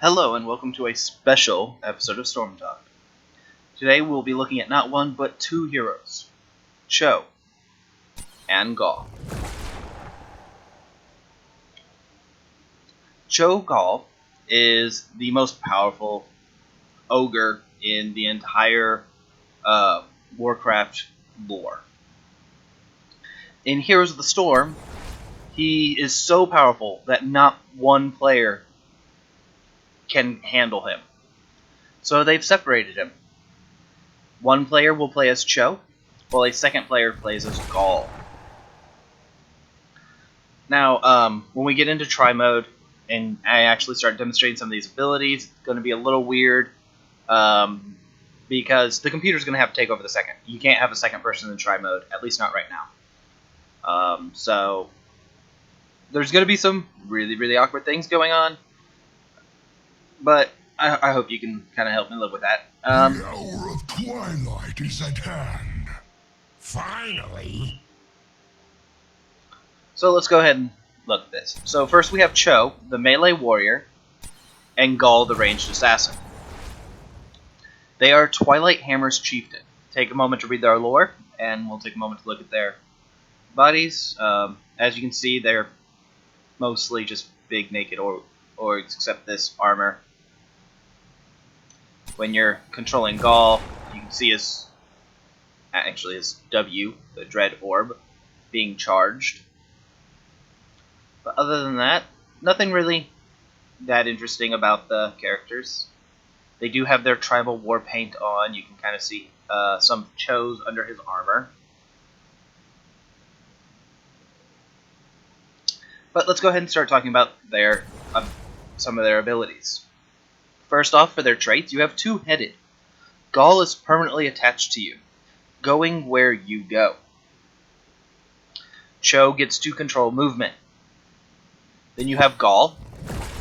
Hello and welcome to a special episode of Storm Talk. Today we'll be looking at not one but two heroes, Cho and Gall. Cho Gall is the most powerful ogre in the entire Warcraft lore. In Heroes of the Storm, he is so powerful that not one player can handle him. So they've separated him. One player will play as Cho, while a second player plays as Gall. Now, when we get into try mode and I actually start demonstrating some of these abilities, it's going to be a little weird because the computer's going to have to take over the second. You can't have a second person in try mode, at least not right now. So there's going to be some really awkward things going on, but I hope you can kind of help me live with that. The hour of twilight is at hand. Finally. So let's go ahead and look at this. So first we have Cho, the melee warrior, and Gall, the ranged assassin. They are Twilight Hammer's chieftain. Take a moment to read their lore, and we'll take a moment to look at their bodies. As you can see, they're mostly just big naked orcs, except this armor. When you're controlling Gall, you can see his W, the Dread Orb, being charged. But other than that, nothing really that interesting about the characters. They do have their tribal war paint on. You can kind of see some Cho's under his armor. But let's go ahead and start talking about their some of their abilities. First off, for their traits, you have two-headed. Gall is permanently attached to you, going where you go. Cho gets to control movement. Then you have Gall,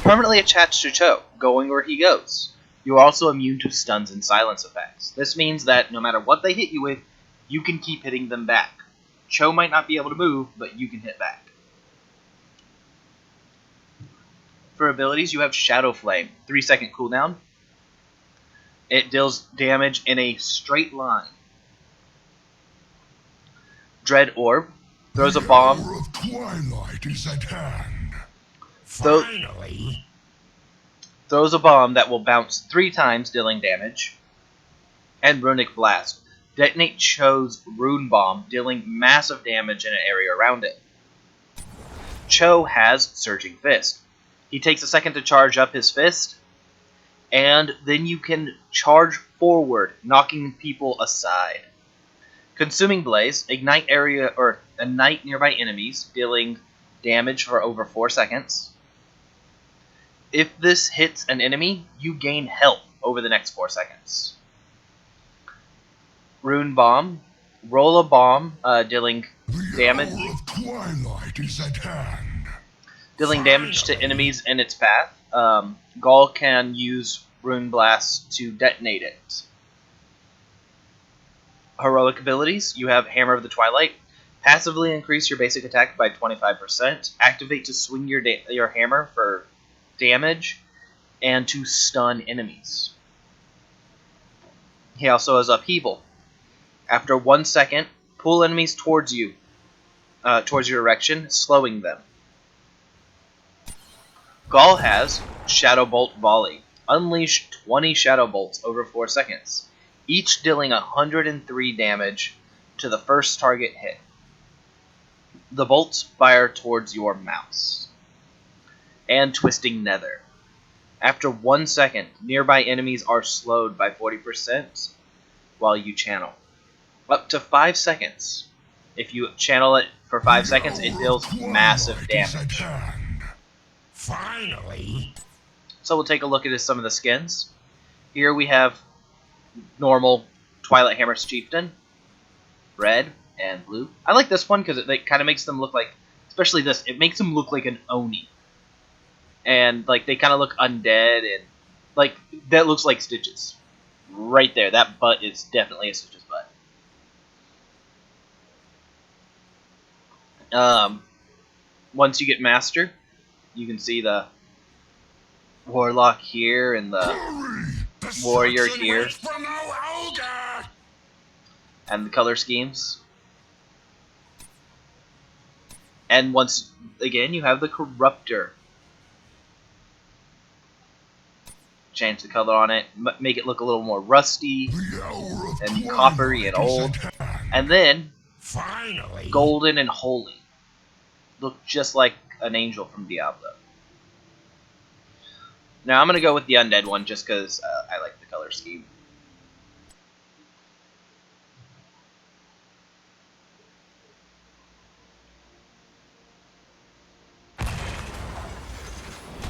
permanently attached to Cho, going where he goes. You are also immune to stuns and silence effects. This means that no matter what they hit you with, you can keep hitting them back. Cho might not be able to move, but you can hit back. For abilities, you have Shadow Flame, 3-second cooldown. It deals damage in a straight line. Dread Orb throws a bomb. The hour of twilight is at hand. Finally. Throws a bomb that will bounce 3 times, dealing damage. And Runic Blast. Detonate Cho's Rune Bomb, dealing massive damage in an area around it. Cho has Surging Fist. He takes a second to charge up his fist, and then you can charge forward, knocking people aside. Consuming Blaze, ignite nearby enemies, dealing damage for over 4 seconds. If this hits an enemy, you gain health over the next 4 seconds. Rune Bomb, roll a bomb, dealing damage. The hour of twilight is at hand. Dealing damage to enemies in its path. Gall can use Rune Blast to detonate it. Heroic abilities, you have Hammer of the Twilight. Passively increase your basic attack by 25%. Activate to swing your hammer for damage, and to stun enemies. He also has Upheaval. After 1 second, pull enemies towards you, towards your direction, slowing them. Gall has Shadow Bolt Volley. Unleash 20 Shadow Bolts over 4 seconds, each dealing 103 damage to the first target hit. The bolts fire towards your mouse. And Twisting Nether. After 1 second, nearby enemies are slowed by 40% while you channel. Up to 5 seconds. If you channel it for 5 seconds, it deals massive damage. Finally. So we'll take a look at some of the skins. Here we have normal Twilight Hammer's Chieftain, red and blue. I like this one because it kind of makes them look like, especially this, it makes them look like an Oni. And like they kind of look undead, and like that looks like Stitches. Right there, that butt is definitely a Stitches butt. Once you get Master, you can see the Warlock here and the warrior here. For no ogre. And the color schemes. And once again, you have the Corruptor. Change the color on it, make it look a little more rusty and coppery and old. And then, finally, golden and holy. Look just like an angel from Diablo. Now I'm going to go with the undead one just because I like the color scheme.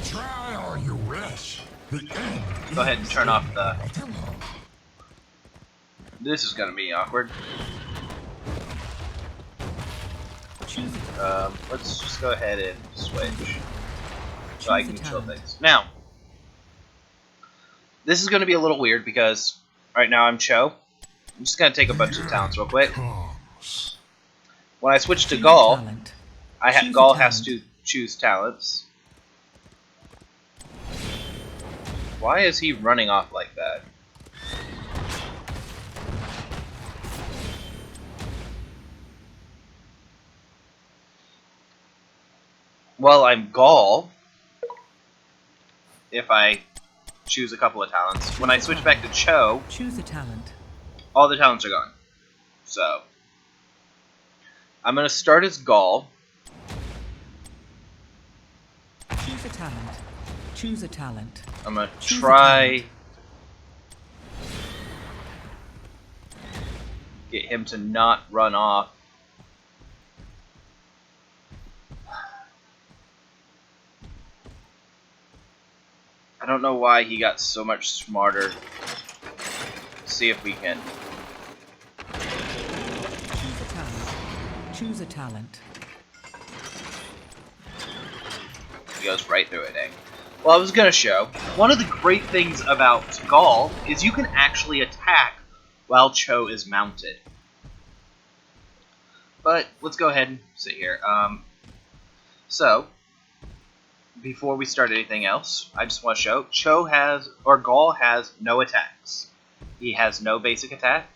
Try all you wish. Go ahead and turn off the... This is going to be awkward. Let's just go ahead and switch so I can control things. Now, this is going to be a little weird because right now I'm Cho. I'm just going to take a bunch of talents real quick. When I switch to Gall, Gall has to choose talents. Why is he running off like that? Well, I'm Gall if I choose a couple of talents. When I switch back to Cho, choose a talent. All the talents are gone. So, I'm going to start as Gall. Choose a talent. Choose a talent. I'm going to try get him to not run off. I don't know why he got so much smarter. Let's see if we can. Choose a talent. Choose a talent. He goes right through it, eh? Well, I was going to show, one of the great things about Gall is you can actually attack while Cho is mounted. But let's go ahead and sit here. So, before we start anything else, I just want to show Gall has no attacks. He has no basic attack.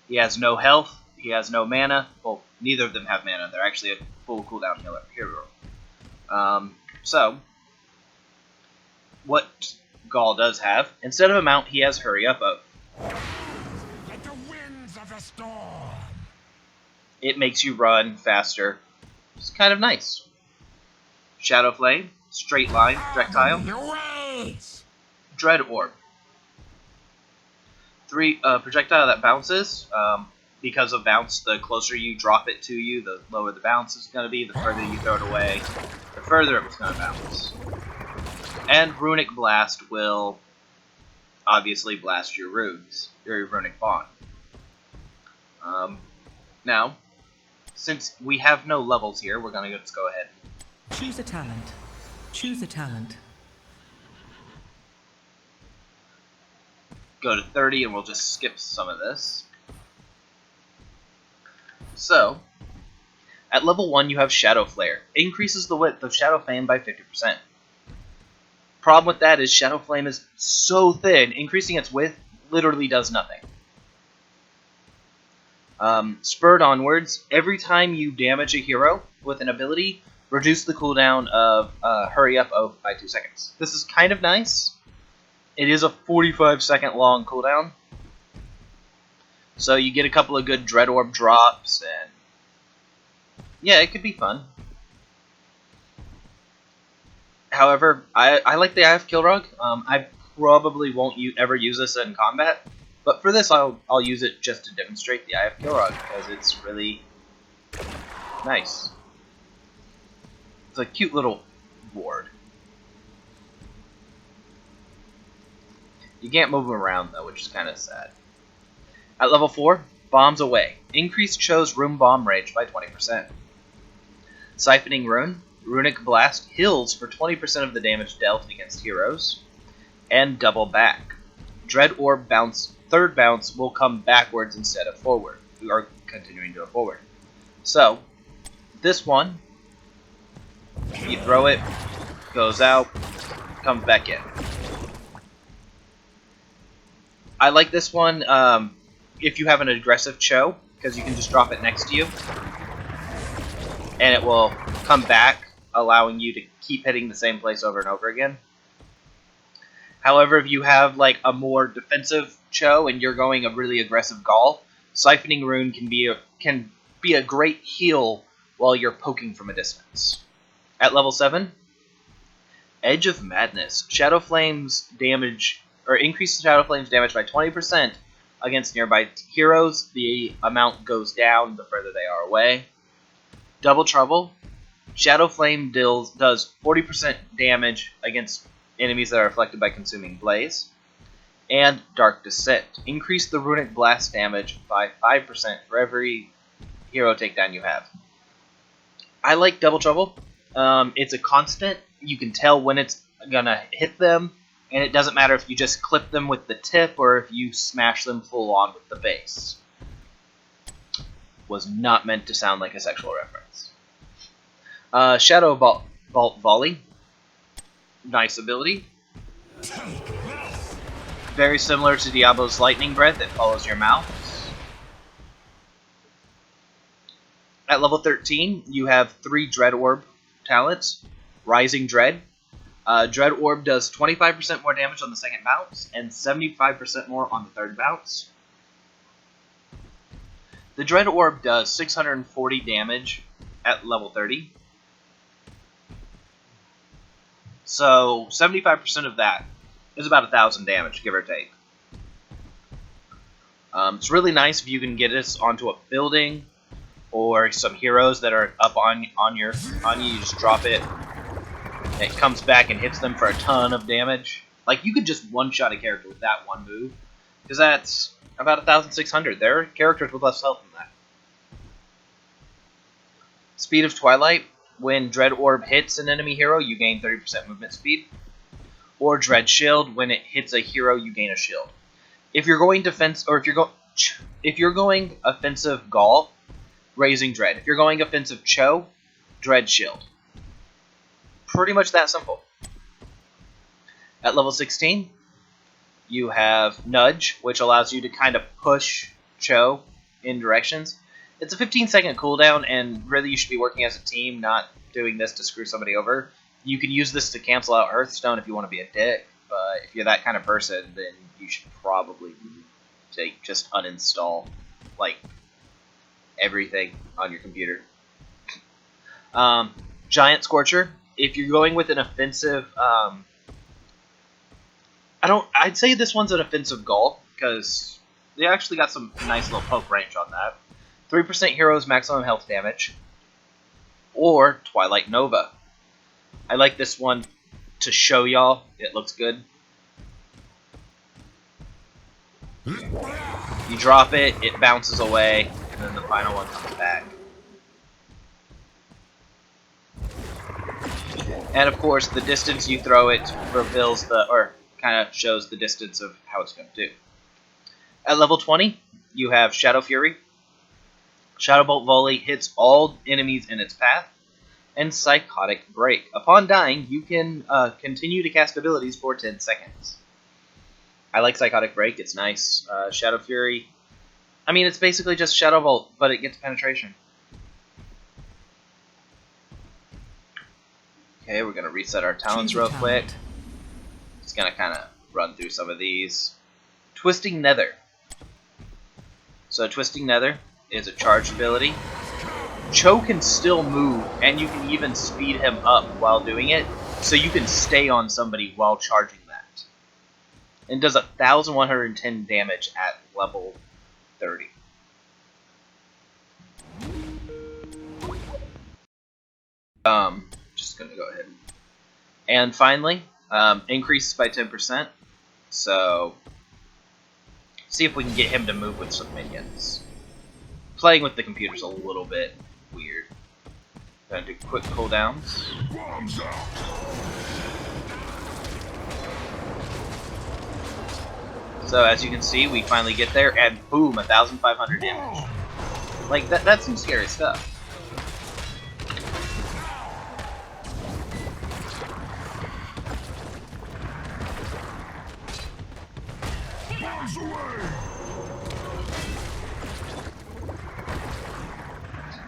He has no health. He has no mana. Well, neither of them have mana. They're actually a full cooldown hero. So, what Gall does have, instead of a mount, he has Hurry Up Oath. Like the winds of a storm. It makes you run faster. It's kind of nice. Shadow Flame, Straight Line, Projectile, Dread Orb. 3 projectile that bounces. Because of bounce, the closer you drop it to you, the lower the bounce is going to be. The further you throw it away, the further it's going to bounce. And Runic Blast will obviously blast your runes, your Runic Bond. Now, since we have no levels here, we're going to just go ahead. Choose a talent. Choose a talent. Go to 30 and we'll just skip some of this. So, at level 1 you have Shadow Flare. It increases the width of Shadow Flame by 50%. Problem with that is Shadow Flame is so thin, increasing its width literally does nothing. Spurred Onwards, every time you damage a hero with an ability, reduce the cooldown of Hurry Up Oath by 2 seconds. This is kind of nice. It is a 45-second long cooldown. So you get a couple of good Dread Orb drops, and yeah, it could be fun. However, I like the Eye of Kilrog. I probably won't ever use this in combat, but for this I'll use it just to demonstrate the Eye of Kilrog, because it's really nice. It's a cute little ward. You can't move him around though, which is kind of sad. At level 4, Bombs Away. Increase Cho's Rune Bomb range by 20%. Siphoning Rune. Runic Blast heals for 20% of the damage dealt against heroes. And Double Back. Dread Orb bounce, third bounce will come backwards instead of forward. We are continuing to go forward. So, this one, you throw it, goes out, comes back in. I like this one if you have an aggressive Cho, because you can just drop it next to you, and it will come back, allowing you to keep hitting the same place over and over again. However, if you have like a more defensive Cho and you're going a really aggressive Gall, Siphoning Rune can be a great heal while you're poking from a distance. At level 7, Edge of Madness. Shadow Flames damage, or increases Shadow Flames damage by 20% against nearby heroes. The amount goes down the further they are away. Double Trouble. Shadow Flame does 40% damage against enemies that are afflicted by Consuming Blaze. And Dark Descent. Increase the Runic Blast damage by 5% for every hero takedown you have. I like Double Trouble. It's a constant. You can tell when it's gonna hit them, and it doesn't matter if you just clip them with the tip or if you smash them full on with the base. Was not meant to sound like a sexual reference. Shadow Bolt Volley. Nice ability. Very similar to Diablo's Lightning Breath, it follows your mouse. At level 13, you have 3 Dread Orb talents. Rising Dread. Dread Orb does 25% more damage on the second bounce, and 75% more on the third bounce. The Dread Orb does 640 damage at level 30. So 75% of that is about 1,000 damage, give or take. It's really nice if you can get this onto a building or some heroes that are up on you. You just drop it. It comes back and hits them for a ton of damage. Like, you could just one-shot a character with that one move, because that's about 1,600. There are characters with less health than that. Speed of Twilight. When Dread Orb hits an enemy hero, you gain 30% movement speed. Or Dread Shield. When it hits a hero, you gain a shield. If you're going if you're going offensive Gall, Raising Dread. If you're going offensive Cho, Dread Shield. Pretty much that simple. At level 16, you have Nudge, which allows you to kind of push Cho in directions. It's a 15-second cooldown, and really you should be working as a team, not doing this to screw somebody over. You can use this to cancel out Hearthstone if you want to be a dick, but if you're that kind of person, then you should probably just uninstall like everything on your computer. Giant Scorcher. If you're going with an offensive, I'd say this one's an offensive Gall, because they actually got some nice little poke range on that. 3% heroes maximum health damage. Or Twilight Nova. I like this one to show y'all. It looks good. You drop it, it bounces away, and then the final one comes back. And of course, the distance you throw it reveals kind of shows the distance of how it's going to do. At level 20, you have Shadow Fury. Shadow Bolt Volley hits all enemies in its path. And Psychotic Break. Upon dying, you can continue to cast abilities for 10 seconds. I like Psychotic Break, it's nice. Shadow Fury, I mean, it's basically just Shadow Bolt, but it gets penetration. Okay, we're going to reset our talents real quick. Just going to kind of run through some of these. Twisting Nether. So Twisting Nether is a charged ability. Cho can still move, and you can even speed him up while doing it, so you can stay on somebody while charging that. And does 1,110 damage at level 30. Just gonna go ahead. And finally, increases by 10%. So, see if we can get him to move with some minions. Playing with the computer's a little bit weird. Gonna do quick cooldowns. So as you can see, we finally get there, and boom, 1,500 damage. Like, that's some scary stuff.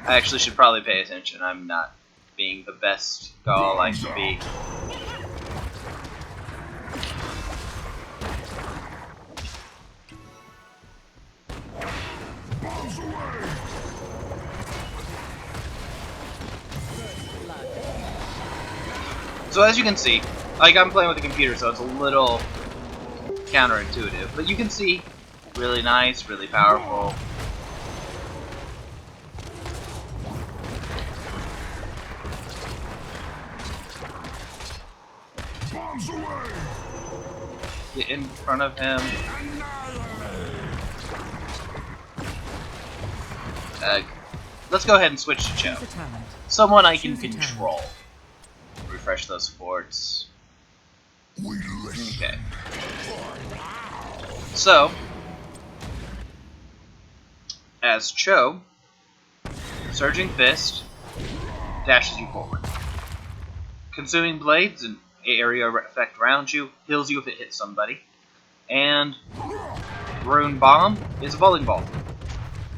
I actually should probably pay attention. I'm not being the best Gall I can be. So as you can see, like I'm playing with a computer, so it's a little counterintuitive, but you can see, really nice, really powerful. Bombs away! Get in front of him. Let's go ahead and switch to Cho. Choose a talent. Someone I can Choose a control. Refresh those forts. We listen. Okay. So, as Cho, Surging Fist dashes you forward. Consuming Blades, an area effect around you, heals you if it hits somebody. And Rune Bomb is a bowling ball.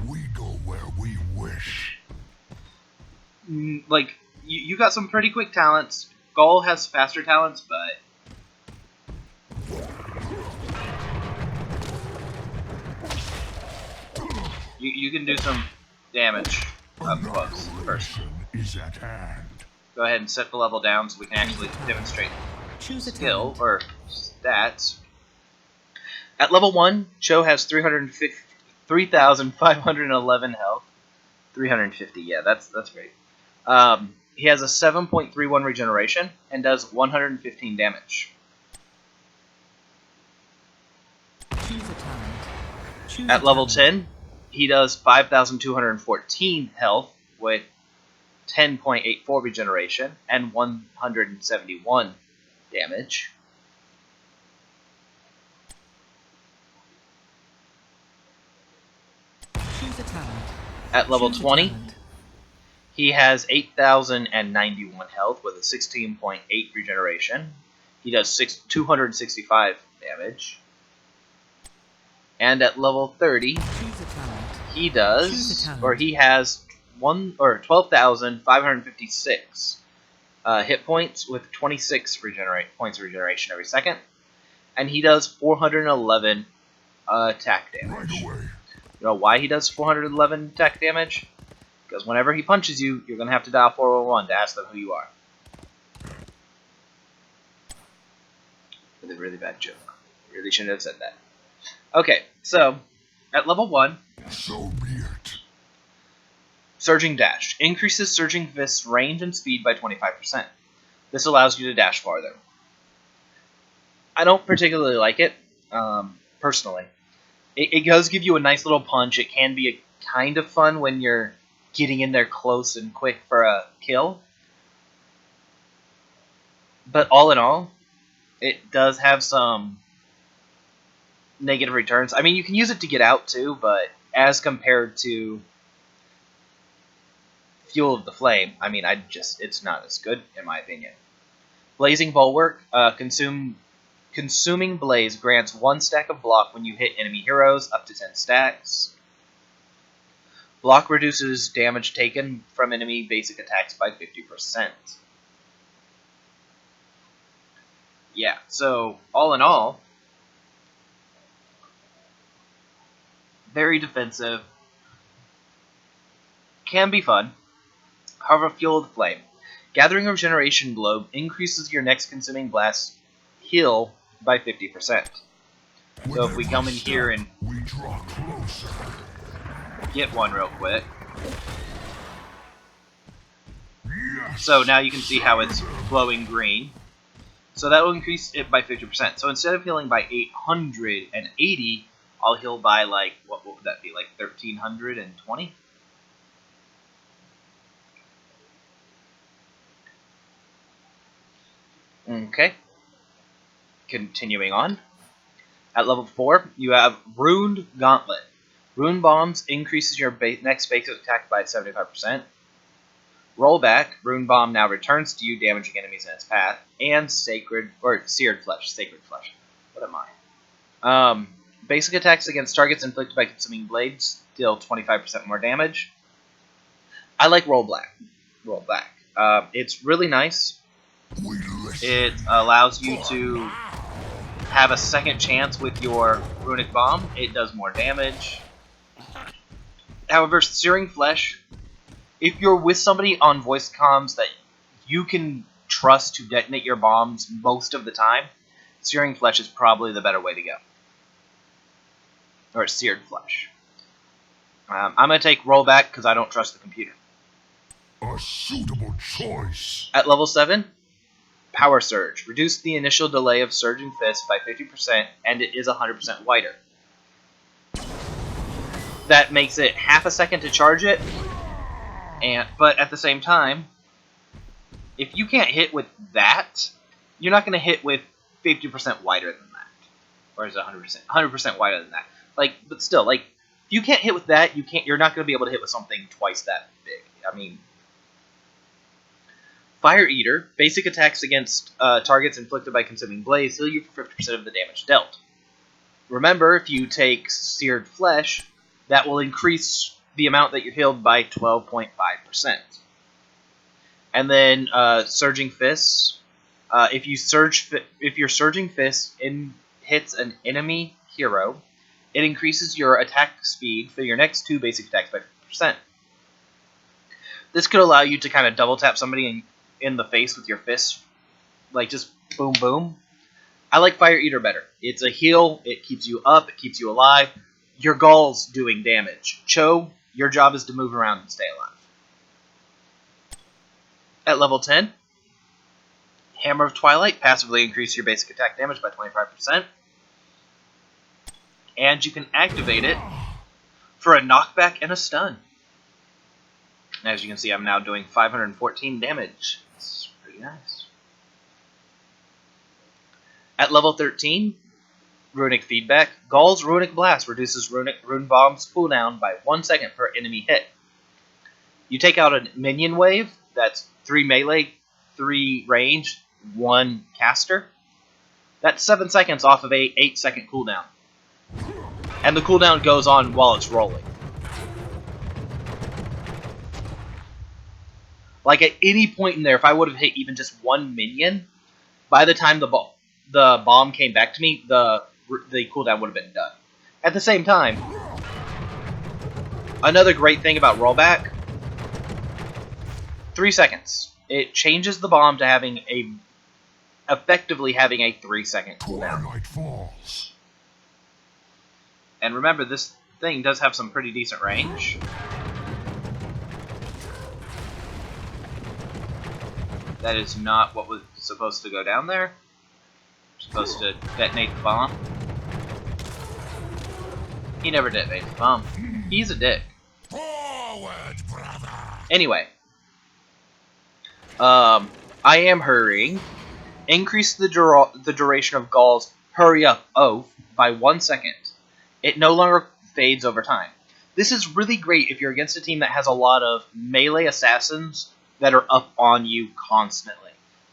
We go where we wish. Like, you got some pretty quick talents. Gall has faster talents, but you can do some damage up close first. Annihilation is at hand. Go ahead and set the level down so we can actually demonstrate Choose a skill talent. or stats. At level 1, Cho has 3,511 health. 350, yeah, that's great. He has a 7.31 regeneration and does 115 damage. Choose a talent. Choose At a level talent. 10, he does 5,214 health with 10.84 regeneration and 171 damage. Choose a talent. At level Choose a 20, talent. he has 8,091 health with a 16.8 regeneration. He does 265 damage. And at level 30, Choose a talent. he Choose a does, talent. or he has 12,556 hit points with 26 points of regeneration every second, and he does 411 attack damage. Right away. You know why he does 411 attack damage? Because whenever he punches you, you're gonna have to dial 411 to ask them who you are. With a really bad joke. Really shouldn't have said that. Okay, so at level 1, So be it. Surging Dash increases Surging Fist's range and speed by 25%. This allows you to dash farther. I don't particularly like it, personally. It does give you a nice little punch. It can be kind of fun when you're getting in there close and quick for a kill. But all in all, it does have some negative returns. I mean, you can use it to get out too, but as compared to Fuel of the Flame, I mean, it's not as good in my opinion. Blazing Bulwark, Consuming Blaze grants 1 stack of block when you hit enemy heroes, up to 10 stacks. Block reduces damage taken from enemy basic attacks by 50%. Yeah, so all in all, very defensive, can be fun. However, Fuel of the Flame. Gathering a Regeneration Globe increases your next Consuming Blast heal by 50%. So if we come in here and we draw closer. get one real quick. Yes. So now you can see how it's glowing green. So that will increase it by 50%. So instead of healing by 880, I'll heal by like, what would that be, like 1,320? Okay. Continuing on. At level 4, you have Runed Gauntlet. Rune Bombs increases your next basic attack by 75%. Rollback, Rune Bomb now returns to you, damaging enemies in its path. And Seared Flesh. What am I? Basic attacks against targets inflicted by Consuming Blades deal 25% more damage. I like rollback. Rollback. It's really nice. We listen. It allows you to have a second chance with your runic bomb. It does more damage. However, searing flesh, if you're with somebody on voice comms that you can trust to detonate your bombs most of the time, searing flesh is probably the better way to go. Or seared flesh. I'm going to take rollback because I don't trust the computer. A suitable choice. At level 7, Power Surge. Reduce the initial delay of Surging Fist by 50%, and it is 100% wider. That makes it half a second to charge it, but at the same time, if you can't hit with that, you're not going to hit with 50% wider than that. Or is it 100%? 100% wider than that. But still, if you can't hit with that, you're not going to be able to hit with something twice that big. I mean, Fire Eater, basic attacks against targets inflicted by consuming blaze heal you for 50% of the damage dealt. Remember, if you take Seared Flesh, that will increase the amount that you're healed by 12.5%. And then Surging Fists, if your Surging Fist hits an enemy hero, it increases your attack speed for your next 2 basic attacks by 50%. This could allow you to kind of double tap somebody in the face with your fist, just boom boom. I like Fire Eater better. It's a heal, it keeps you up, it keeps you alive. Your Gall's doing damage. Cho, your job is to move around and stay alive. At level 10, Hammer of Twilight, passively increase your basic attack damage by 25%. And you can activate it for a knockback and a stun. As you can see, I'm now doing 514 damage. It's pretty nice. At level 13, Runic Feedback. Gall's Runic Blast reduces Rune Bomb's cooldown by 1 second per enemy hit. You take out a minion wave, that's 3 melee, 3 range, 1 caster. That's 7 seconds off of a 8-second cooldown. And the cooldown goes on while it's rolling. At any point in there, if I would have hit even just 1 minion, by the time the bomb came back to me, the cooldown would have been done. At the same time, another great thing about rollback, 3 seconds. It changes the bomb to effectively having a 3-second cooldown. Twilight falls. And remember, this thing does have some pretty decent range. That is not what was supposed to go down there. We're supposed to detonate the bomb. He never detonates the bomb. He's a dick. Forward, brother. Anyway. I am hurrying. Increase the duration of Gall's Hurry Up Oath by 1 second. It no longer fades over time. This is really great if you're against a team that has a lot of melee assassins that are up on you constantly.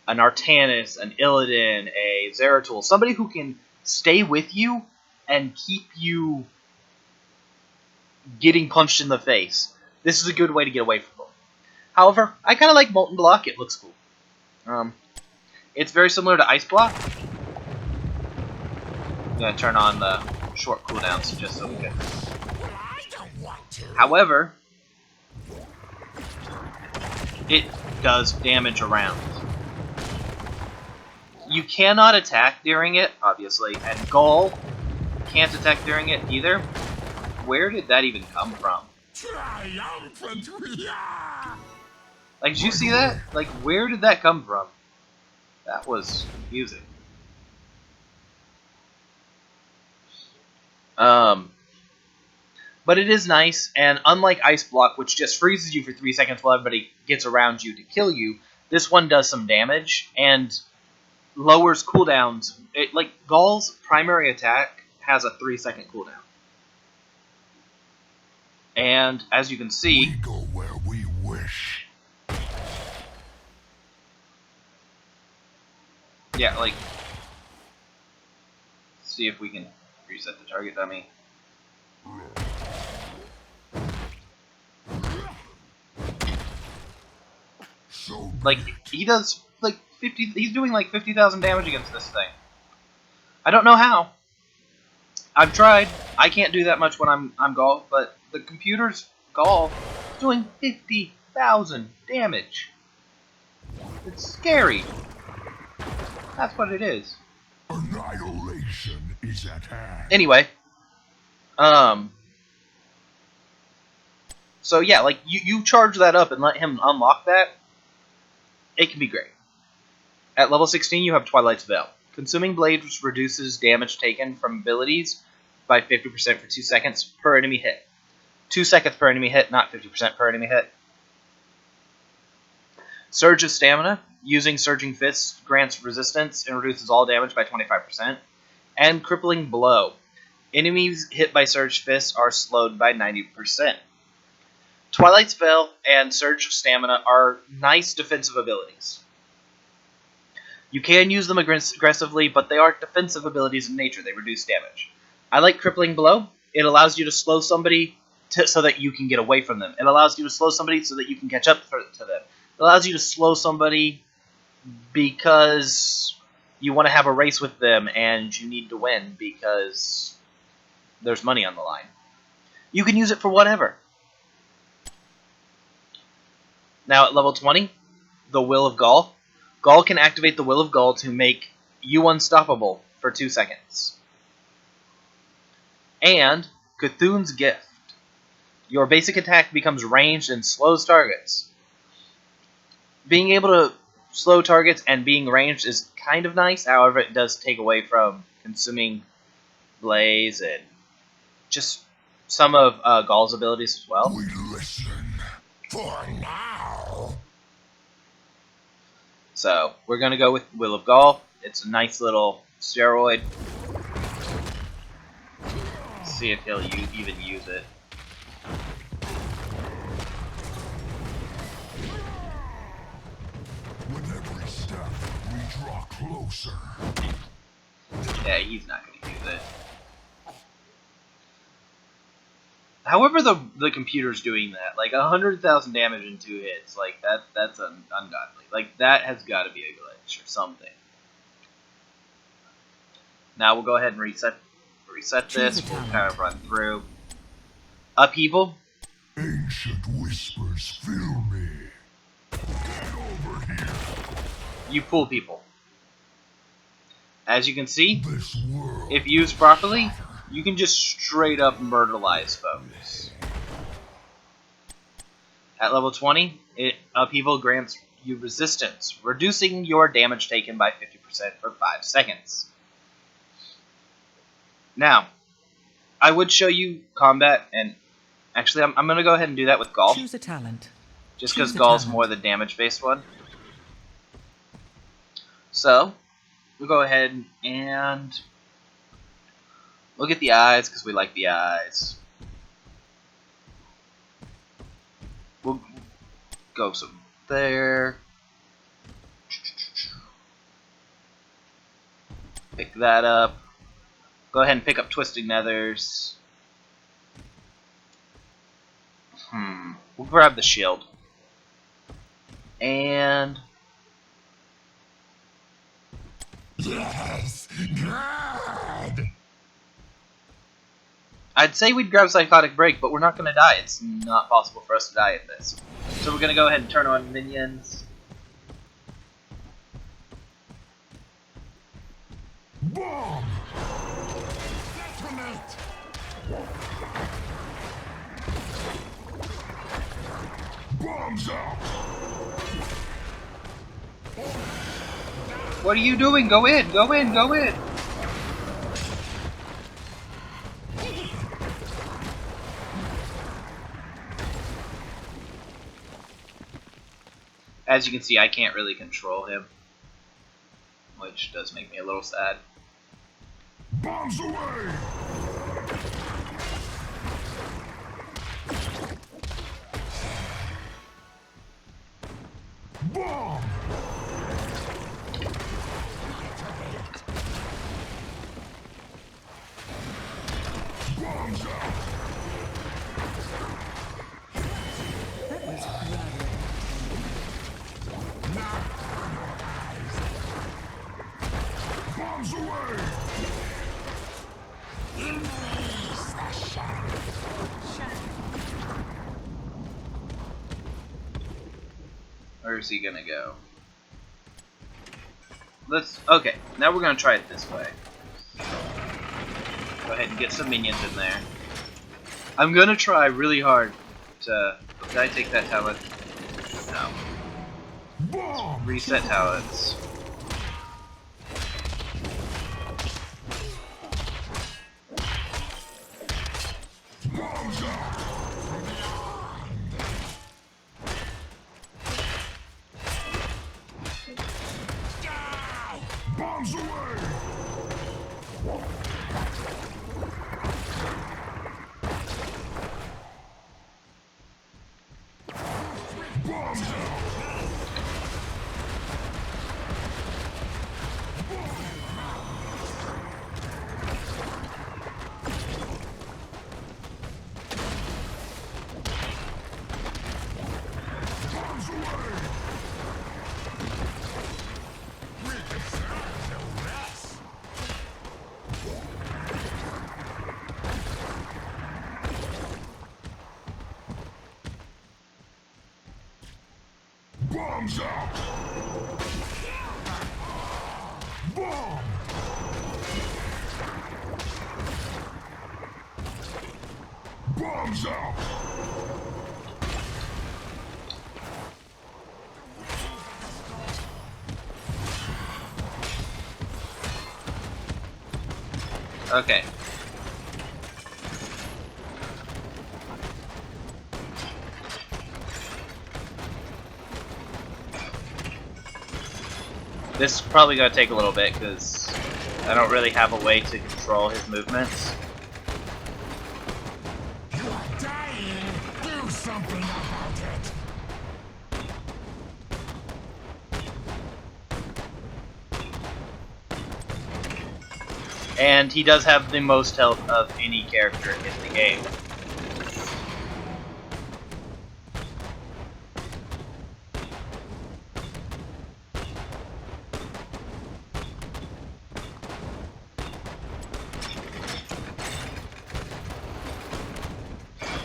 An Artanis, an Illidan, a Zeratul, somebody who can stay with you and keep you getting punched in the face. This is a good way to get away from them. However, I kind of like Molten Block. It looks cool. It's very similar to Ice Block. I'm going to turn on the short cooldowns just so we can. However, it does damage around. You cannot attack during it, obviously, and Gall can't attack during it either. Where did that even come from? Triumphant we are! Did you see that? Where did that come from? That was confusing. But it is nice, and unlike Ice Block, which just freezes you for 3 seconds while everybody gets around you to kill you, this one does some damage, and lowers cooldowns. Gall's primary attack has a 3-second cooldown. And, as you can see... We go where we wish. Yeah, see if we can reset the target dummy. Like, he does, like, 50... He's doing, like, 50,000 damage against this thing. I don't know how. I've tried. I can't do that much when I'm Gall, but the computer's Gall is doing 50,000 damage. It's scary. That's what it is. Annihilation is at hand. Anyway, so yeah, like you charge that up and let him unlock that. It can be great. At level 16, you have Twilight's Veil. Consuming Blade reduces damage taken from abilities by 50% for 2 seconds per enemy hit. 2 seconds per enemy hit, not 50% per enemy hit. Surge of Stamina. Using Surging Fist grants resistance and reduces all damage by 25%. And Crippling Blow. Enemies hit by Surge Fists are slowed by 90%. Twilight's Veil and Surge of Stamina are nice defensive abilities. You can use them aggressively, but they are defensive abilities in nature. They reduce damage. I like Crippling Blow. It allows you to slow somebody so that you can get away from them. It allows you to slow somebody so that you can catch up to them. It allows you to slow somebody because you want to have a race with them and you need to win because there's money on the line. You can use it for whatever. Now at level 20, the Will of Gall. Gall can activate the Will of Gall to make you unstoppable for 2 seconds. And Cthulhu's Gift. Your basic attack becomes ranged and slows targets. Being able to slow targets and being ranged is kind of nice, however it does take away from Consuming Blaze and just some of Gall's abilities as well. We listen for now. So, we're going to go with Will of Gall. It's a nice little steroid. See if he'll even use it. With every step, we draw closer. Yeah, he's not going to use it. However, the computer's doing that, like 100,000 damage in 2 hits, like that's ungodly. Like that has got to be a glitch or something. Now we'll go ahead and reset this. We'll kind of run through. Upheaval. Ancient whispers fill me. Get over here. You pull people. As you can see, This world. if used properly, you can just straight up murderize folks. At level 20, Upheaval grants you resistance, reducing your damage taken by 50% for 5 seconds. Now, I would show you combat, and actually I'm going to go ahead and do that with Gall. Choose a talent. Just because Gall's more the damage-based one. So, we'll go ahead and look at the eyes, because we like the eyes. We'll go some there. Pick that up. Go ahead and pick up Twisting Nethers. We'll grab the shield. And Yes, God. I'd say we'd grab Psychotic Break, but we're not going to die. It's not possible for us to die at this. So we're going to go ahead and turn on minions. Bomb. Detonate. Bombs out. What are you doing? Go in! Go in! Go in! As you can see, I can't really control him, which does make me a little sad. Bombs away. Bomb. Bombs out. That was rather. Now Bombs away! Embrace the shadow. Where's he gonna go? Okay, now we're gonna try it this way. Go ahead and get some minions in there. I'm gonna try really hard to... Did I take that talent? No. Bomb! Reset talents. Bombs out! Bombs away! Bombs out! Bombs away! We deserve no rest! Bombs out! Bomb! Bombs out! Okay. This is probably gonna take a little bit because I don't really have a way to control his movements. You are dying! Do something about it! And he does have the most health of any character in the game.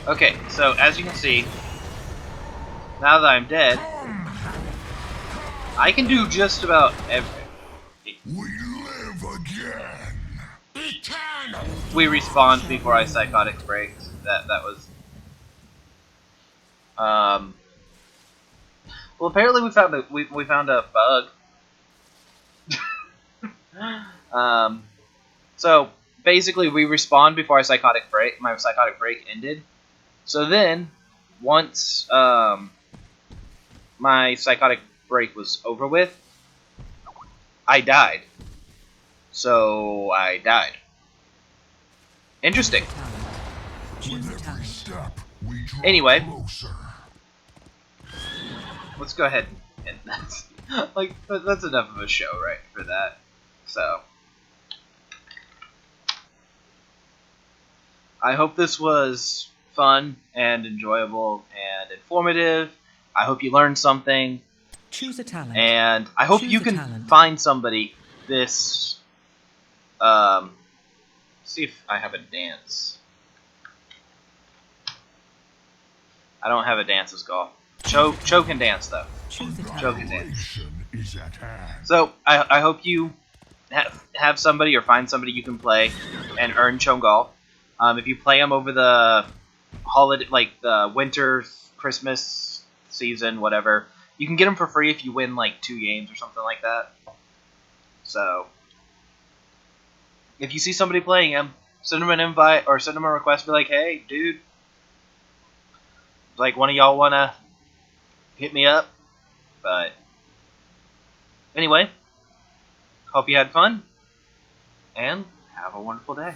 Okay, so as you can see, now that I'm dead, I can do just about everything. We live again! Eternal! We respawned before I psychotic breaks. That was. Well, apparently we found a bug. So basically we respawned before my psychotic break ended. So then, once my psychotic break was over with, I died. So I died. Interesting. Choose a With every talent. step, we draw Anyway. closer. Let's go ahead and that's like that's enough of a show, right, for that. So I hope this was fun and enjoyable and informative. I hope you learned something, Choose a talent. and I hope Choose you a can talent. find somebody this. See if I have a dance. I don't have a dance as Gall. Cho can dance though. Choose a Cho talent. can dance. Annihilation is at hand. So I hope you have somebody or find somebody you can play and earn Cho Gall. If you play them over the holiday, like the winter, Christmas season, whatever, you can get them for free if you win like 2 games or something like that. So if you see somebody playing him, send them an invite or send them a request. Be like, hey, dude, like one of y'all wanna hit me up? But anyway, hope you had fun and have a wonderful day.